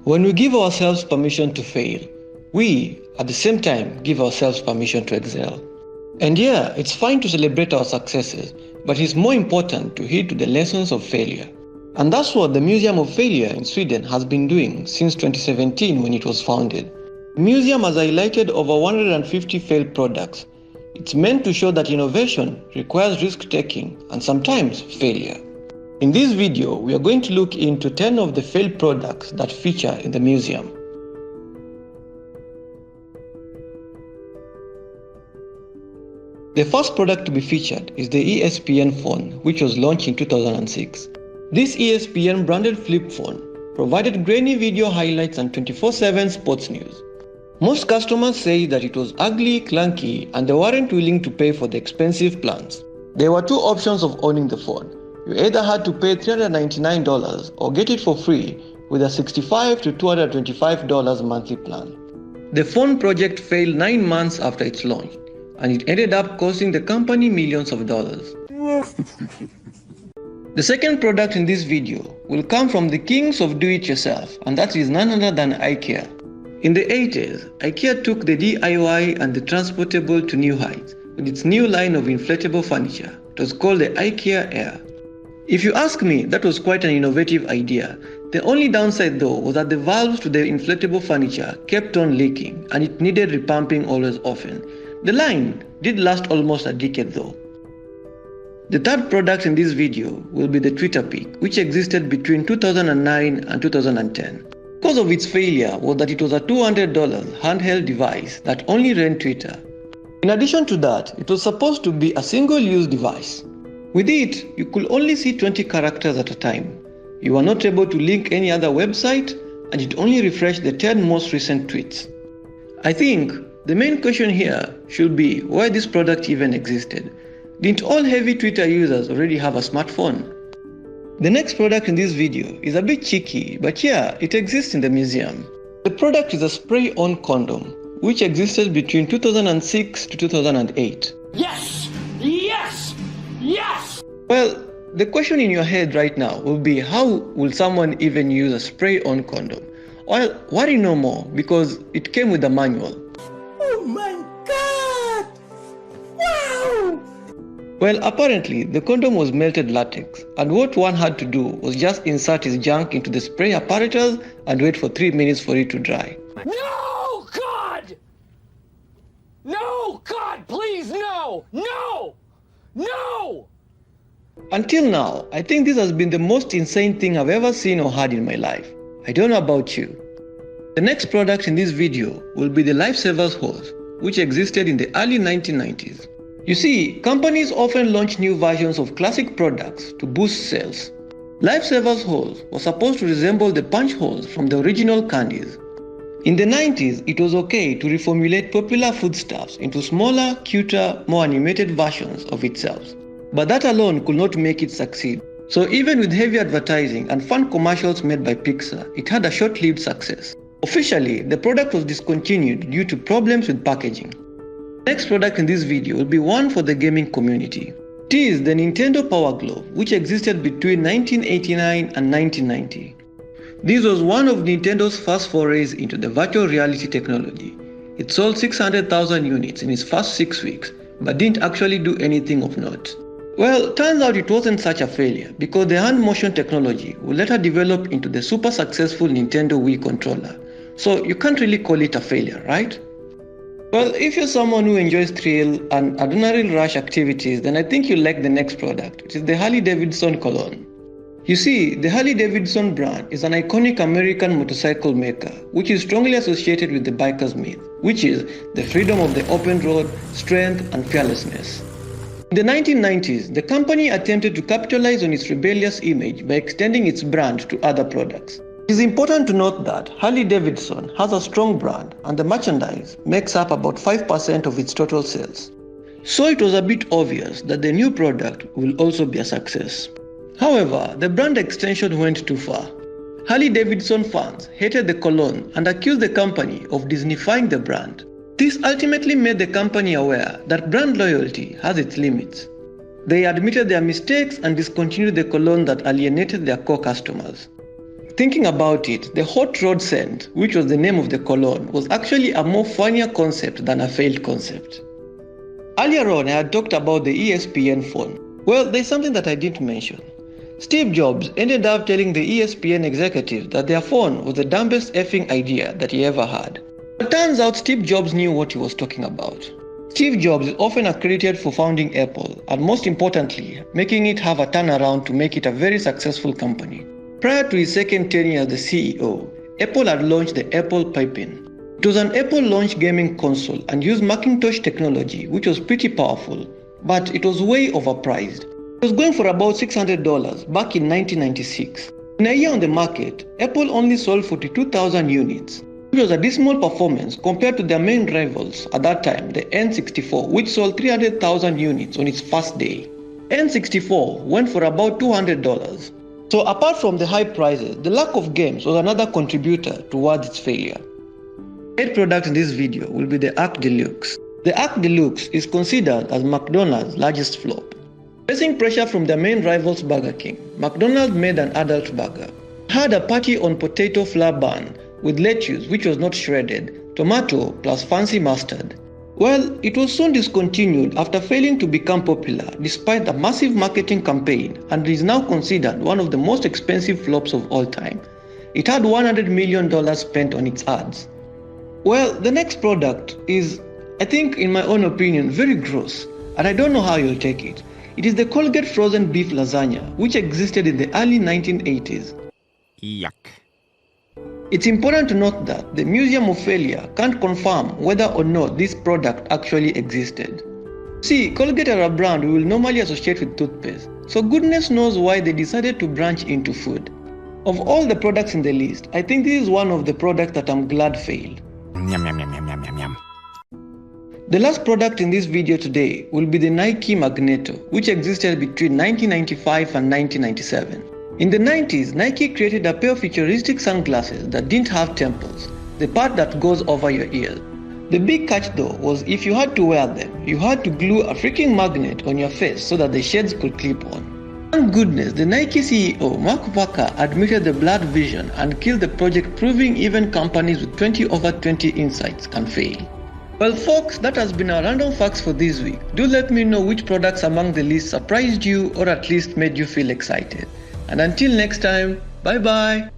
When we give ourselves permission to fail, we, at the same time, give ourselves permission to excel. And yeah, it's fine to celebrate our successes, but it's more important to heed to the lessons of failure. And that's what the Museum of Failure in Sweden has been doing since 2017 when it was founded. The museum has highlighted over 150 failed products. It's meant to show that innovation requires risk-taking and sometimes failure. In this video, we are going to look into 10 of the failed products that feature in the museum. The first product to be featured is the ESPN Phone, which was launched in 2006. This ESPN branded flip phone provided grainy video highlights and 24/7 sports news. Most customers say that it was ugly, clunky, and they weren't willing to pay for the expensive plans. There were two options of owning the phone. You either had to pay $399 or get it for free with a $65 to $225 monthly plan. The phone project failed 9 months after its launch, and it ended up costing the company millions of dollars. The second product in this video will come from the kings of do-it-yourself, and that is none other than IKEA. In the 80s, IKEA took the DIY and the transportable to new heights with its new line of inflatable furniture. It was called the IKEA Air. If you ask me, that was quite an innovative idea. The only downside though was that the valves to the inflatable furniture kept on leaking and it needed repumping always often. The line did last almost a decade though. The third product in this video will be the Twitter Peak, which existed between 2009 and 2010. The cause of its failure was that it was a $200 handheld device that only ran Twitter. In addition to that, it was supposed to be a single-use device. With it, you could only see 20 characters at a time. You were not able to link any other website, and it only refreshed the 10 most recent tweets. I think the main question here should be why this product even existed. Didn't all heavy Twitter users already have a smartphone? The next product in this video is a bit cheeky, but yeah, it exists in the museum. The product is a spray-on condom, which existed between 2006 to 2008. Yes! Yes! Yes! Well, the question in your head right now will be, how will someone even use a spray-on condom? Well, worry no more, because it came with a manual. Oh my God! Wow! Well, apparently, the condom was melted latex, and what one had to do was just insert his junk into the spray apparatus and wait for 3 minutes for it to dry. No, God! No, God, please, no! No! No! Until now, I think this has been the most insane thing I've ever seen or heard in my life. I don't know about you. The next product in this video will be the Lifesavers hose, which existed in the early 1990s. You see, companies often launch new versions of classic products to boost sales. Lifesavers hose was supposed to resemble the punch holes from the original candies. In the 90s, it was okay to reformulate popular foodstuffs into smaller, cuter, more animated versions of itself. But that alone could not make it succeed. So even with heavy advertising and fun commercials made by Pixar, it had a short-lived success. Officially, the product was discontinued due to problems with packaging. The next product in this video will be one for the gaming community. It is the Nintendo Power Glove, which existed between 1989 and 1990. This was one of Nintendo's first forays into the virtual reality technology. It sold 600,000 units in its first 6 weeks, but didn't actually do anything of note. Well, turns out it wasn't such a failure because the hand motion technology would later develop into the super successful Nintendo Wii controller. So you can't really call it a failure, right? Well, if you're someone who enjoys thrill and adrenaline rush activities, then I think you'll like the next product, which is the Harley Davidson cologne. You see, the Harley Davidson brand is an iconic American motorcycle maker, which is strongly associated with the biker's myth, which is the freedom of the open road, strength, and fearlessness. In the 1990s, the company attempted to capitalize on its rebellious image by extending its brand to other products. It is important to note that Harley Davidson has a strong brand and the merchandise makes up about 5% of its total sales. So it was a bit obvious that the new product will also be a success. However, the brand extension went too far. Harley Davidson fans hated the cologne and accused the company of Disneyfying the brand. This ultimately made the company aware that brand loyalty has its limits. They admitted their mistakes and discontinued the cologne that alienated their core customers. Thinking about it, the hot rod scent, which was the name of the cologne, was actually a more funnier concept than a failed concept. Earlier on, I had talked about the ESPN phone. Well, there's something that I didn't mention. Steve Jobs ended up telling the ESPN executive that their phone was the dumbest effing idea that he ever had. But turns out Steve Jobs knew what he was talking about. Steve Jobs is often accredited for founding Apple, and most importantly, making it have a turnaround to make it a very successful company. Prior to his second tenure as the CEO, Apple had launched the Apple Pippin. It was an Apple-launched gaming console and used Macintosh technology, which was pretty powerful, but it was way overpriced. It was going for about $600 back in 1996. In a year on the market, Apple only sold 42,000 units, which was a dismal performance compared to their main rivals at that time, the N64, which sold 300,000 units on its first day. N64 went for about $200. So apart from the high prices, the lack of games was another contributor towards its failure. The third product in this video will be the Arc Deluxe. The Arc Deluxe is considered as McDonald's largest flop. Facing pressure from their main rivals Burger King, McDonald's made an adult burger. It had a patty on potato flour bun with lettuce which was not shredded, tomato plus fancy mustard. Well, it was soon discontinued after failing to become popular despite a massive marketing campaign, and is now considered one of the most expensive flops of all time. It had $100 million spent on its ads. Well, the next product is, I think in my own opinion, very gross, and I don't know how you'll take it. It is the Colgate frozen beef lasagna, which existed in the early 1980s. Yuck. It's important to note that the Museum of Failure can't confirm whether or not this product actually existed. See, Colgate are a brand we will normally associate with toothpaste, so goodness knows why they decided to branch into food. Of all the products in the list, I think this is one of the products that I'm glad failed. Yum, yum, yum, yum, yum, yum, yum. The last product in this video today will be the Nike Magneto, which existed between 1995 and 1997. In the 90s, Nike created a pair of futuristic sunglasses that didn't have temples, the part that goes over your ears. The big catch though was if you had to wear them, you had to glue a freaking magnet on your face so that the shades could clip on. Thank goodness the Nike CEO Mark Parker admitted the blurred vision and killed the project, proving even companies with 20 over 20 insights can fail. Well folks, that has been our random facts for this week. Do let me know which products among the list surprised you or at least made you feel excited. And until next time, bye bye.